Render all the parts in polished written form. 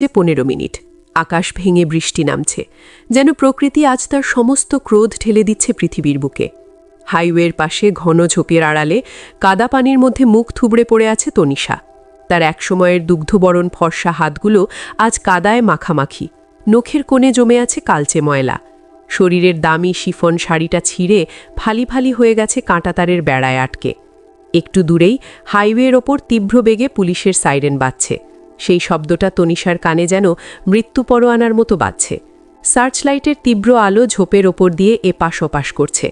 15 minute আকাশ ভেঙে বৃষ্টি নামছে, যেন প্রকৃতি আজ তার সমস্ত ক্রোধ ঢেলে দিচ্ছে পৃথিবীর বুকে। হাইওয়ের পাশে ঘন ঝোপের আড়ালে কাদা পানির মধ্যে মুখ থুবড়ে পড়ে আছে তনিষা। তার একসময়ের দুগ্ধবরণ ফর্সা হাতগুলো আজ কাদায় মাখামাখি, নখের কোণে জমে আছে কালচে ময়লা। শরীরের দামি শিফন শাড়িটা ছিঁড়ে ফালি ফালি হয়ে গেছে কাঁটাতারের বেড়ায় আটকে। একটু দূরেই হাইওয়ের ওপর তীব্র বেগে পুলিশের সাইরেন বাজছে। সেই শব্দটা তনিষার কানে যেন মৃত্যু পরোয়ানার মতো বাজছে। সার্চলাইটের তীব্র আলো ঝোপের ওপর দিয়ে এপাশ ওপাশ করছে।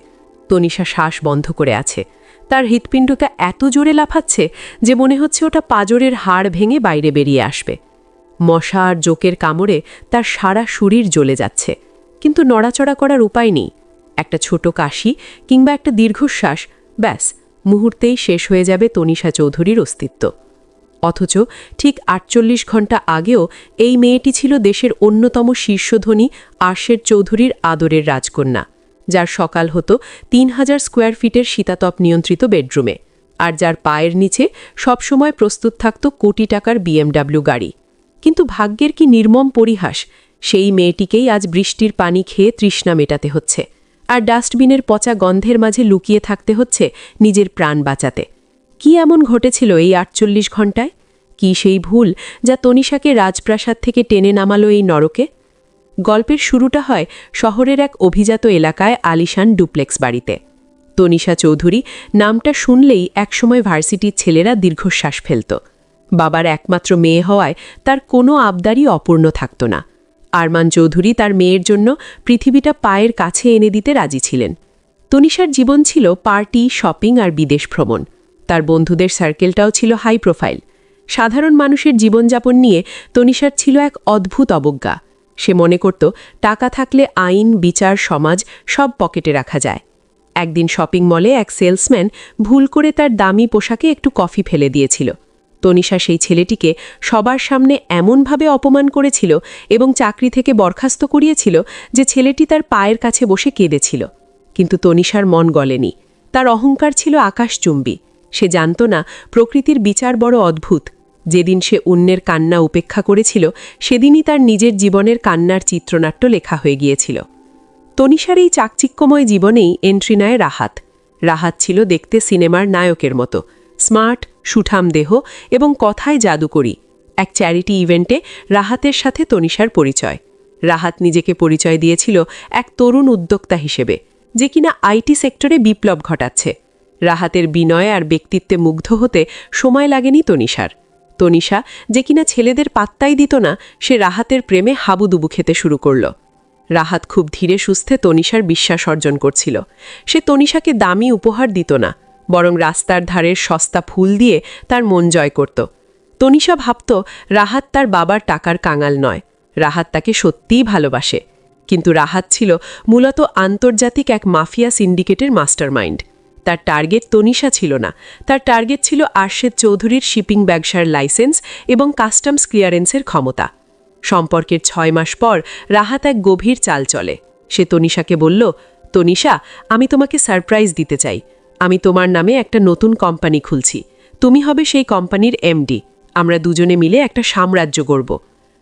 তনিষা শ্বাস বন্ধ করে আছে। তার হৃৎপিণ্ডটা এত জোরে লাফাচ্ছে যে মনে হচ্ছে ওটা পাঁজরের হাড় ভেঙে বাইরে বেরিয়ে আসবে। মশা আর জোকের কামড়ে তার সারা শরীর জ্বলে যাচ্ছে, কিন্তু নড়াচড়া করার উপায় নেই। একটা ছোট কাশি কিংবা একটা দীর্ঘশ্বাস, ব্যাস মুহূর্তেই শেষ হয়ে যাবে তনিষা চৌধুরীর অস্তিত্ব। অথচ ঠিক ৪৮ ঘণ্টা আগেও এই মেয়েটি ছিল দেশের অন্যতম শীর্ষধনী আরশেদ চৌধুরীর আদরের রাজকন্যা, যার সকাল হতো ৩,০০০ স্কোয়ার ফিটের শীতাতপ নিয়ন্ত্রিত বেডরুমে, আর যার পায়ের নিচে সবসময় প্রস্তুত থাকত কোটি টাকার BMW গাড়ি। কিন্তু ভাগ্যের কি নির্মম পরিহাস, সেই মেয়েটিকেই আজ বৃষ্টির পানি খেয়ে তৃষ্ণা মেটাতে হচ্ছে, আর ডাস্টবিনের পচা গন্ধের মাঝে লুকিয়ে থাকতে হচ্ছে নিজের প্রাণ বাঁচাতে। কি এমন ঘটেছিল এই ৪৮ ঘণ্টায়? কি সেই ভুল যা তনিষাকে রাজপ্রাসাদ থেকে টেনে নামালো এই নরকে? গল্পের শুরুটা হয় শহরের এক অভিজাত এলাকায় আলিশান ডুপ্লেক্স বাড়িতে। তনিষা চৌধুরী নামটা শুনলেই একসময় ভার্সিটির ছেলেরা দীর্ঘশ্বাস ফেলত। বাবার একমাত্র মেয়ে হওয়ায় তার কোনো আবদারই অপূর্ণ থাকত না। আরমান চৌধুরী তার মেয়ের জন্য পৃথিবীটা পায়ের কাছে এনে দিতে রাজি ছিলেন। তনিষার জীবন ছিল পার্টি, শপিং আর বিদেশ ভ্রমণ। তার বন্ধুদের সার্কেলটাও ছিল হাই প্রোফাইল। সাধারণ মানুষের জীবনযাপন নিয়ে তনিষার ছিল এক অদ্ভুত অবজ্ঞা। সে মনে করত টাকা থাকলে আইন, বিচার, সমাজ সব পকেটে রাখা যায়। একদিন শপিং মলে এক সেলসম্যান ভুল করে তার দামি পোশাকে একটু কফি ফেলে দিয়েছিল। তনিষা সেই ছেলেটিকে সবার সামনে এমনভাবে অপমান করেছিল এবং চাকরি থেকে বরখাস্ত করিয়েছিল যে ছেলেটি তার পায়ের কাছে বসে কেঁদেছিল। কিন্তু তনিষার মন গলেনি। তার অহংকার ছিল আকাশচুম্বী। সে জানত না প্রকৃতির বিচার বড় অদ্ভুত। যেদিন সে অন্যের কান্না উপেক্ষা করেছিল, সেদিনই তার নিজের জীবনের কান্নার চিত্রনাট্য লেখা হয়ে গিয়েছিল। তনিষার এই চাকচিক্যময় জীবনেই এন্ট্রি নেয় রাহাত। রাহাত ছিল দেখতে সিনেমার নায়কের মতো, স্মার্ট, সুঠাম দেহ এবং কথায় জাদুকরি। এক চ্যারিটি ইভেন্টে রাহাতের সাথে তনিষার পরিচয়। রাহাত নিজেকে পরিচয় দিয়েছিল এক তরুণ উদ্যোক্তা হিসেবে, যে কিনা আইটি সেক্টরে বিপ্লব ঘটাচ্ছে। রাহাতের বিনয় আর ব্যক্তিত্বে মুগ্ধ হতে সময় লাগেনি তনিষার। তনিষা, যে কিনা ছেলেদের পাত্তাই দিত না, সে রাহাতের প্রেমে হাবুডুবু খেতে শুরু করল। রাহাত খুব ধীরে সুস্থে তনিষার বিশ্বাস অর্জন করছিল। সে তনিষাকে দামি উপহার দিত না, বরং রাস্তার ধারের সস্তা ফুল দিয়ে তার মন জয় করত। তনিষা ভাবত রাহাত তার বাবার টাকার কাঙাল নয়, রাহাত তাকে সত্যিই ভালোবাসে। কিন্তু রাহাত ছিল মূলত আন্তর্জাতিক এক মাফিয়া সিন্ডিকেটের মাস্টারমাইন্ড। তার টার্গেট তনিষা ছিল না, তার টার্গেট ছিল আরশেদ চৌধুরীর শিপিং ব্যবসার লাইসেন্স এবং কাস্টমস ক্লিয়ারেন্সের ক্ষমতা। সম্পর্কের ৬ মাস পর রাহাত এক গভীর চাল চলে। সে তনিষাকে বলল, তনিষা, আমি তোমাকে সারপ্রাইজ দিতে চাই। আমি তোমার নামে একটা নতুন কোম্পানি খুলছি। তুমি হবে সেই কোম্পানির এমডি। আমরা দুজনে মিলে একটা সাম্রাজ্য গড়ব।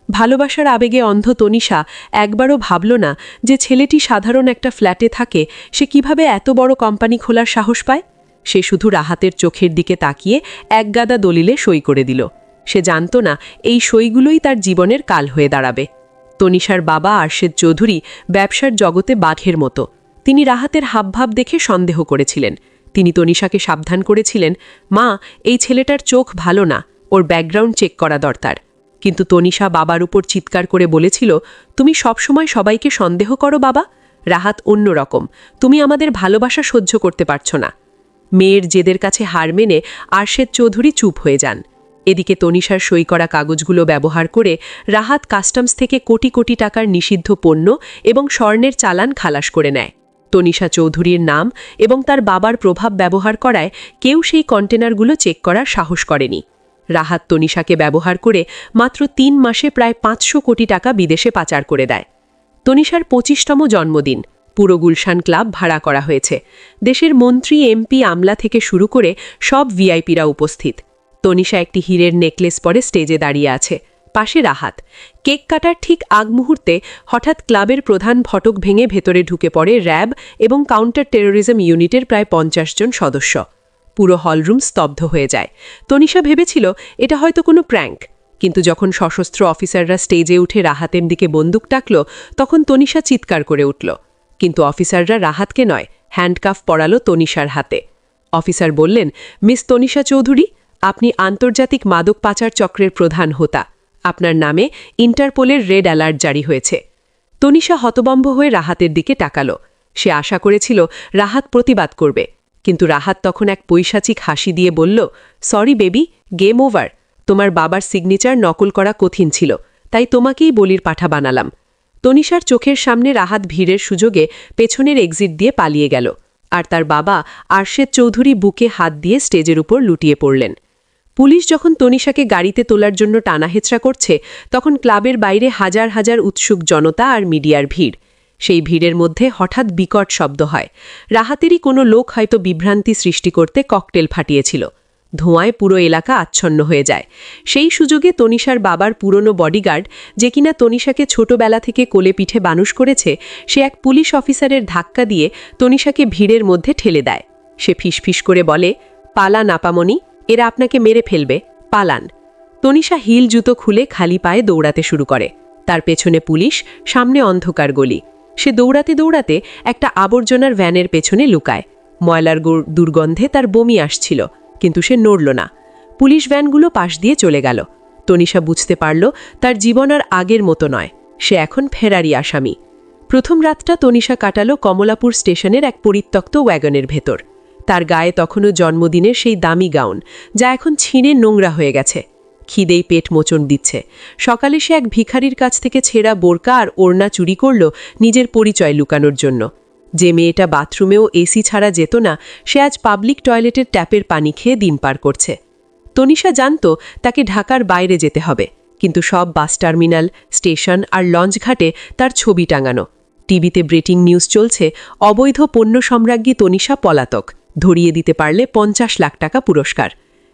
ভালোবাসার আবেগে অন্ধ তনিষা একবারও ভাবল না যে ছেলেটি সাধারণ একটা ফ্ল্যাটে থাকে, সে কিভাবে এত বড় কোম্পানি খোলার সাহস পায়। সে শুধু রাহাতের চোখের দিকে তাকিয়ে একগাদা দলিলে সই করে দিল। সে জানত না এই সইগুলোই তার জীবনের কাল হয়ে দাঁড়াবে। তনিষার বাবা আরশেদ চৌধুরী ব্যবসার জগতে বাঘের মতো। তিনি রাহাতের হাবভাব দেখে সন্দেহ করেছিলেন। তিনি তনিষাকে সাবধান করেছিলেন, মা, এই ছেলেটার চোখ ভালো না, ওর ব্যাকগ্রাউন্ড চেক করা দরকার। কিন্তু তনিষা বাবার উপর চিৎকার করে বলেছিল, তুমি সবসময় সবাইকে সন্দেহ করো বাবা। রাহাত অন্যরকম, তুমি আমাদের ভালোবাসা সহ্য করতে পারছ না। মেয়ের জেদের কাছে হার মেনে আরশেদ চৌধুরী চুপ হয়ে যান। এদিকে তনিষার সই করা কাগজগুলো ব্যবহার করে রাহাত কাস্টমস থেকে কোটি কোটি টাকার নিষিদ্ধ পণ্য এবং স্বর্ণের চালান খালাস করে নেয়। তনিষা চৌধুরীর নাম এবং তার বাবার প্রভাব ব্যবহার করায় কেউ সেই কন্টেনারগুলো চেক করার সাহস করেনি। রাহাত তনিষাকে ব্যবহার করে মাত্র ৩ মাসে প্রায় ৫০০ কোটি টাকা বিদেশে পাচার করে দেয়। তনিষার ২৫তম জন্মদিন। পুরো গুলশান ক্লাব ভাড়া করা হয়েছে। দেশের মন্ত্রী, এমপি, আমলা থেকে শুরু করে সব ভিআইপিরা উপস্থিত। তনিষা একটি হীরের নেকলেস পরে স্টেজে দাঁড়িয়ে আছে। পাশে রাহাত। কেক কাটার ঠিক আগ মুহূর্তে হঠাৎ ক্লাবের প্রধান ফটক ভেঙে ভেতরে ঢুকে পড়ে র্যাব এবং কাউন্টার টেরোরিজম ইউনিটের প্রায় 50 জন সদস্য। পুরো হলরুম স্তব্ধ হয়ে যায়। তনিশা ভেবেছিল এটা হয়তো কোনো প্র্যাঙ্ক, কিন্তু যখন সশস্ত্র অফিসাররা স্টেজে উঠে রাহাতের দিকে বন্দুক টাকল, তখন তনিশা চিৎকার করে উঠল। কিন্তু অফিসাররা রাহাতকে নয়, হ্যান্ডকাফ পরালো তনিশার হাতে। অফিসার বললেন, মিস তনিশা চৌধুরী, আপনি আন্তর্জাতিক মাদক পাচার চক্রের প্রধান হোতা। আপনার নামে ইন্টারপোলের রেড অ্যালার্ট জারি হয়েছে। তনিশা হতবম্ব হয়ে রাহাতের দিকে তাকালো। সে আশা করেছিল রাহাত প্রতিবাদ করবে, কিন্তু রাহাত তখন এক পৈশাচিক হাসি দিয়ে বলল, সরি বেবি, গেম ওভার। তোমার বাবার সিগনেচার নকল করা কঠিন ছিল, তাই তোমাকেই বলির পাঠা বানালাম। তনিশার চোখের সামনে রাহাত ভিড়ের সুযোগে পেছনের এক্সিট দিয়ে পালিয়ে গেল, আর তার বাবা আরশেদ চৌধুরী বুকে হাত দিয়ে স্টেজের উপর লুটিয়ে পড়লেন। পুলিশ যখন তনিশাকে গাড়িতে তোলার জন্য টানাহেচড়া করছে, তখন ক্লাবের বাইরে হাজার হাজার উৎসুক জনতা আর মিডিয়ার ভিড়। সেই ভিড়ের মধ্যে হঠাৎ বিকট শব্দ হয়। রাহাতেরই কোনো লোক হয়তো বিভ্রান্তি সৃষ্টি করতে ককটেল ফাটিয়েছিল। ধোঁয়ায় পুরো এলাকা আচ্ছন্ন হয়ে যায়। সেই সুযোগে তনিশার বাবার পুরনো বডিগার্ড, যে কিনা তনিশাকে ছোটবেলা থেকে কোলে পিঠে মানুষ করেছে, সে এক পুলিশ অফিসারের ধাক্কা দিয়ে তনিশাকে ভিড়ের মধ্যে ঠেলে দেয়। সে ফিসফিস করে বলে, পালান আপামনি, এরা আপনাকে মেরে ফেলবে, পালান। তনিশা হিল জুতো খুলে খালি পায়ে দৌড়াতে শুরু করে। তার পেছনে পুলিশ, সামনে অন্ধকার গলি। সে দৌড়াতে দৌড়াতে একটা আবর্জনার ভ্যানের পেছনে লুকায়। ময়লার দুর্গন্ধে তার বমি আসছিল, কিন্তু সে নড়ল না। পুলিশ ভ্যানগুলো পাশ দিয়ে চলে গেল। তনিশা বুঝতে পারল তার জীবন আর আগের মতো নয়, সে এখন ফেরারি আসামি। প্রথম রাতটা তনিশা কাটালো কমলাপুর স্টেশনের এক পরিত্যক্ত ওয়াগনের ভেতর। তার গায়ে তখনও জন্মদিনের সেই দামি গাউন, যা এখন ছিঁড়ে নোংরা হয়ে গেছে। খিদেই পেট মোচন দিচ্ছে। সকালে সে এক ভিখারির কাছ থেকে ছেঁড়া বোরকা আর ওড়না চুরি করল নিজের পরিচয় লুকানোর জন্য। যে মেয়েটা বাথরুমেও এসি ছাড়া যেত না, সে আজ পাবলিক টয়লেটের ট্যাপের পানি খেয়ে দিন পার করছে। তনিশা জানত তাকে ঢাকার বাইরে যেতে হবে, কিন্তু সব বাস টার্মিনাল, স্টেশন আর লঞ্চ ঘাটে তার ছবি টাঙানো। টিভিতে ব্রেকিং নিউজ চলছে, অবৈধ পণ্য সম্রাজ্ঞী তনিশা পলাতক, ধরিয়ে দিতে পারলে 50 লাখ টাকা পুরস্কার।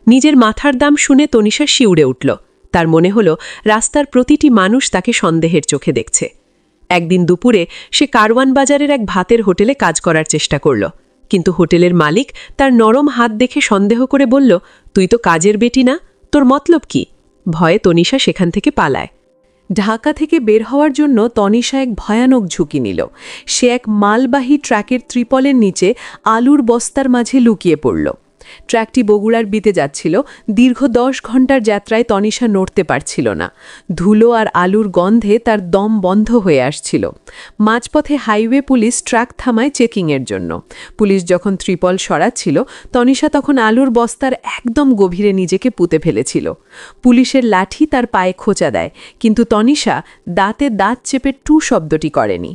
নিজের মাথার দাম শুনে তনিশা শিউরে উঠল। তার মনে হলো রাস্তার প্রতিটি মানুষ তাকে সন্দেহের চোখে দেখছে। একদিন দুপুরে সে কারওয়ান বাজারের এক ভাতের হোটেলে কাজ করার চেষ্টা করল, কিন্তু হোটেলের মালিক তার নরম হাত দেখে সন্দেহ করে বলল, তুই তো কাজের বেটি না, তোর মতলব কি? ভয়ে তনিশা সেখান থেকে পালায়। ঢাকা থেকে বের হওয়ার জন্য তনিশা এক ভয়ানক ঝুঁকি নিল। সে এক মালবাহী ট্রাকের ত্রিপলের নিচে আলুর বস্তার মাঝে লুকিয়ে পড়ল। ট্র্যাকটি বগুড়ার বিতে যাচ্ছিল। দীর্ঘ 10 ঘন্টার যাত্রায় তনিশা নড়তে পারছিল না। ধুলো আর আলুর গন্ধে তার দম বন্ধ হয়ে আসছিল। মাঝপথে হাইওয়ে পুলিশ ট্রাক থামায় চেকিংয়ের জন্য। পুলিশ যখন ত্রিপল সরাচ্ছিল, তনিশা তখন আলুর বস্তার একদম গভীরে নিজেকে পুঁতে ফেলেছিল। পুলিশের লাঠি তার পায়ে খোঁচা দেয়, কিন্তু তনিশা দাঁতে দাঁত চেপে টু শব্দটি করেনি।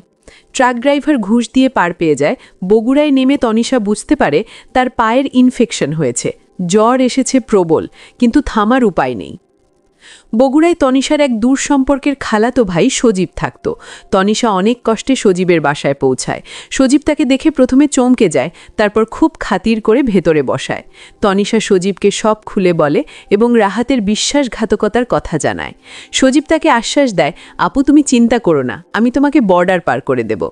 ট্রাক ড্রাইভার ঘুষ দিয়ে পার পেয়ে যায়। বগুড়ায় নেমে তনিশা বুঝতে পারে তার পায়ের ইনফেকশন হয়েছে, জ্বর এসেছে প্রবল, কিন্তু থামার উপায় নেই। বগুড়ায় তনিশার এক দূর সম্পর্কের খালাতো ভাই সজীব থাকত। তনিশা অনেক কষ্টে সজীবের বাসায় পৌঁছায়। সজীব তাকে দেখে প্রথমে চমকে যায়, তারপর খুব খাতির করে ভেতরে বসায়। তনিশা সজীবকে সব খুলে বলে এবং রাহাতের বিশ্বাসঘাতকতার কথা জানায়। সজীব তাকে আশ্বাস দেয়, আপু তুমি চিন্তা করো না, আমি তোমাকে বর্ডার পার করে দেব।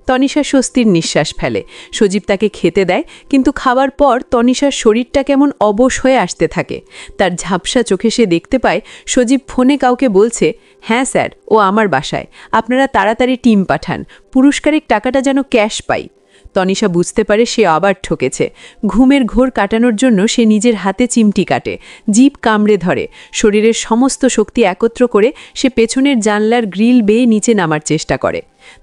তনিশা স্বস্তির নিঃশ্বাস ফেলে। সজীব তাকে খেতে দেয়, কিন্তু খাওয়ার পর তনিশার শরীরটা কেমন অবশ হয়ে আসতে থাকে। তার ঝাপসা চোখে সে দেখতে পায় সজীব ফোনে কাউকে বলছে, হ্যাঁ স্যার, ও আমার বাসায়, আপনারা তাড়াতাড়ি টিম পাঠান, পুরস্কারের টাকাটা যেন ক্যাশ পাই। তনিশা বুঝতে পারে সে আবার ঠকেছে। ঘুমের ঘোর কাটানোর জন্য সে নিজের হাতে চিমটি কাটে, জিভ কামড়ে ধরে। শরীরের সমস্ত শক্তি একত্র করে সে পেছনের জানলার গ্রিল বেয়ে নিচে নামার চেষ্টা করে।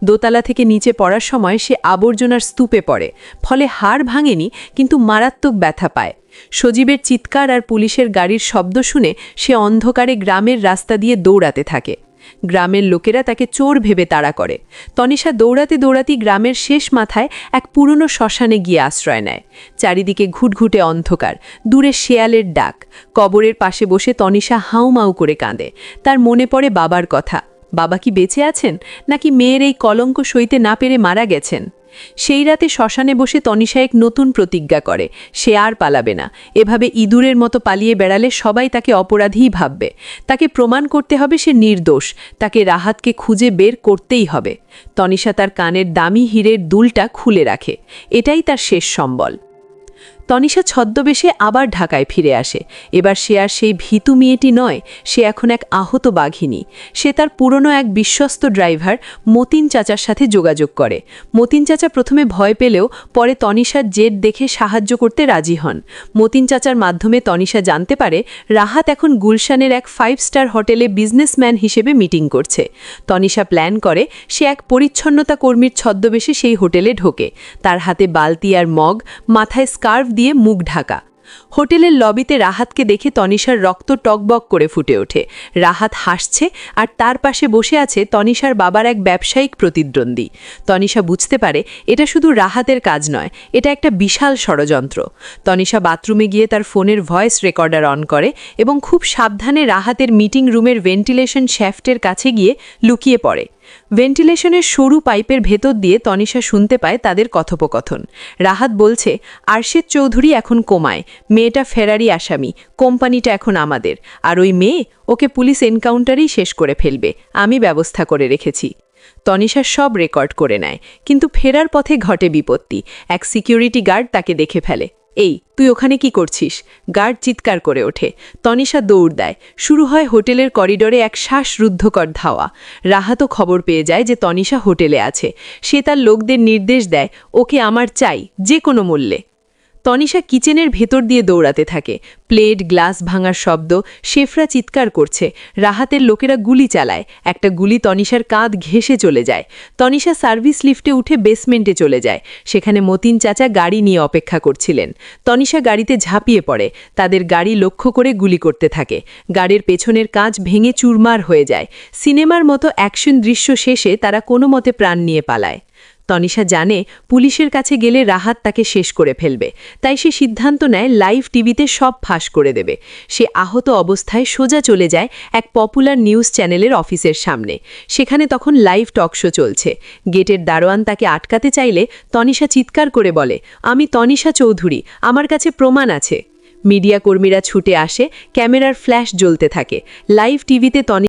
দোতলা থেকে নিচে পড়ার সময় সে আবর্জনার স্তূপে পড়ে। ফলে হাড় ভাঙেনি, কিন্তু মারাত্মক ব্যথা পায়। সজীবের চিৎকার আর পুলিশের গাড়ির শব্দ শুনে সে অন্ধকারে গ্রামের রাস্তা দিয়ে দৌড়াতে থাকে। গ্রামের লোকেরা তাকে চোর ভেবে তাড়া করে। তনিশা দৌড়াতে দৌড়াতে গ্রামের শেষ মাথায় এক পুরনো শ্মশানে গিয়ে আশ্রয় নেয়। চারিদিকে ঘুটঘুটে অন্ধকার, দূরে শেয়ালের ডাক। কবরের পাশে বসে তনিশা হাউমাউ করে কাঁদে। তার মনে পড়ে বাবার কথা। বাবা কি বেঁচে আছেন, নাকি মেয়ের এই কলঙ্ক সইতে না পেরে মারা গেছেন? সেই রাতে শ্মশানে বসে তনিষা এক নতুন প্রতিজ্ঞা করে, সে আর পালাবে না। এভাবে ইঁদুরের মতো পালিয়ে বেড়ালে সবাই তাকে অপরাধীই ভাববে। তাকে প্রমাণ করতে হবে সে নির্দোষ, তাকে রাহাতকে খুঁজে বের করতেই হবে। তনিষা তার কানের দামি হীরের দুলটা খুলে রাখে, এটাই তার শেষ সম্বল। তনিষা ছদ্মবেশে আবার ঢাকায় ফিরে আসে। এবার সে আর সেই ভীতু মেয়েটি নয়, সে এখন এক আহত বাঘিনী। সে তার পুরনো এক বিশ্বস্ত ড্রাইভার মতিন চাচার সাথে যোগাযোগ করে। মতিন চাচা প্রথমে ভয় পেলেও পরে তনিষার জেদ দেখে সাহায্য করতে রাজি হন। মতিন চাচার মাধ্যমে তনিষা জানতে পারে রাহাত এখন গুলশানের এক 5 স্টার হোটেলে বিজনেসম্যান হিসেবে মিটিং করছে। তনিষা প্ল্যান করে সে এক পরিচ্ছন্নতা কর্মীর ছদ্মবেশে সেই হোটেলে ঢোকে। তার হাতে বালতি আর মগ, মাথায় স্কার্ফ দিয়ে মুখ ঢাকা। হোটেলের লবিতে রাহাতকে দেখে তনিষার রক্ত টকবক করে ফুটে ওঠে। রাহাত হাসছে আর তার পাশে বসে আছে তনিষার বাবার এক ব্যবসায়িক প্রতিদ্বন্দ্বী। তনিষা বুঝতে পারে এটা শুধু রাহাতের কাজ নয়, এটা একটা বিশাল ষড়যন্ত্র। তনিষা বাথরুমে গিয়ে তার ফোনের ভয়েস রেকর্ডার অন করে এবং খুব সাবধানে রাহাতের মিটিং রুমের ভেন্টিলেশন শ্যাফটের কাছে গিয়ে লুকিয়ে পড়ে। ভেন্টিলেশনের সরু পাইপের ভেতর দিয়ে তনিষা শুনতে পায় তাদের কথোপকথন। রাহাত বলছে, আরশেদ চৌধুরী এখন কোমায়, মেয়েটা ফেরারি আসামি, কোম্পানিটা এখন আমাদের, আর ওই মেয়ে, ওকে পুলিশ এনকাউন্টারেই শেষ করে ফেলবে, আমি ব্যবস্থা করে রেখেছি। তনিষা সব রেকর্ড করে নেয়, কিন্তু ফেরার পথে ঘটে বিপত্তি। এক সিকিউরিটি গার্ড তাকে দেখে ফেলে। এই, তুই ওখানে কি করছিস? গার্ড চিৎকার করে ওঠে। তনিষা দৌড় দেয়। শুরু হয় হোটেলের করিডোরে এক শ্বাসরুদ্ধকর ধাওয়া। রাহাতও খবর পেয়ে যায় যে তনিষা হোটেলে আছে। সে তার লোকদের নির্দেশ দেয়, ওকে আমার চাই, যে কোনো মূল্যে। তনিষা কিচেনের ভেতর দিয়ে দৌড়াতে থাকে। প্লেট, গ্লাস ভাঙার শব্দ, শেফরা চিৎকার করছে। রাহাতের লোকেরা গুলি চালায়। একটা গুলি তনিষার কাঁধ ঘেঁষে চলে যায়। তনিষা সার্ভিস লিফটে উঠে বেসমেন্টে চলে যায়। সেখানে মতিন চাচা গাড়ি নিয়ে অপেক্ষা করছিলেন। তনিষা গাড়িতে ঝাঁপিয়ে পড়ে। তাদের গাড়ি লক্ষ্য করে গুলি করতে থাকে। গাড়ির পেছনের কাঁচ ভেঙে চুরমার হয়ে যায়। সিনেমার মতো অ্যাকশন দৃশ্য শেষে তারা কোনো মতে প্রাণ নিয়ে পালায়। তনিষা জানে পুলিশের কাছে গেলে রাহাত তাকে শেষ করে ফেলবে, তাই সে সিদ্ধান্ত নেয় লাইভ টিভিতে সব ফাঁস করে দেবে। সে আহত অবস্থায় সোজা চলে যায় এক পপুলার নিউজ চ্যানেলের অফিসের সামনে। সেখানে তখন লাইভ টক শো চলছে। গেটের দারোয়ান তাকে আটকাতে চাইলে তনিষা চিৎকার করে বলে, আমি তনিষা চৌধুরী, আমার কাছে প্রমাণ আছে। মিডিয়া কর্মীরা ছুটে আসে, ক্যামেরার ফ্ল্যাশ জ্বলতে থাকে। লাইভ টিভিতে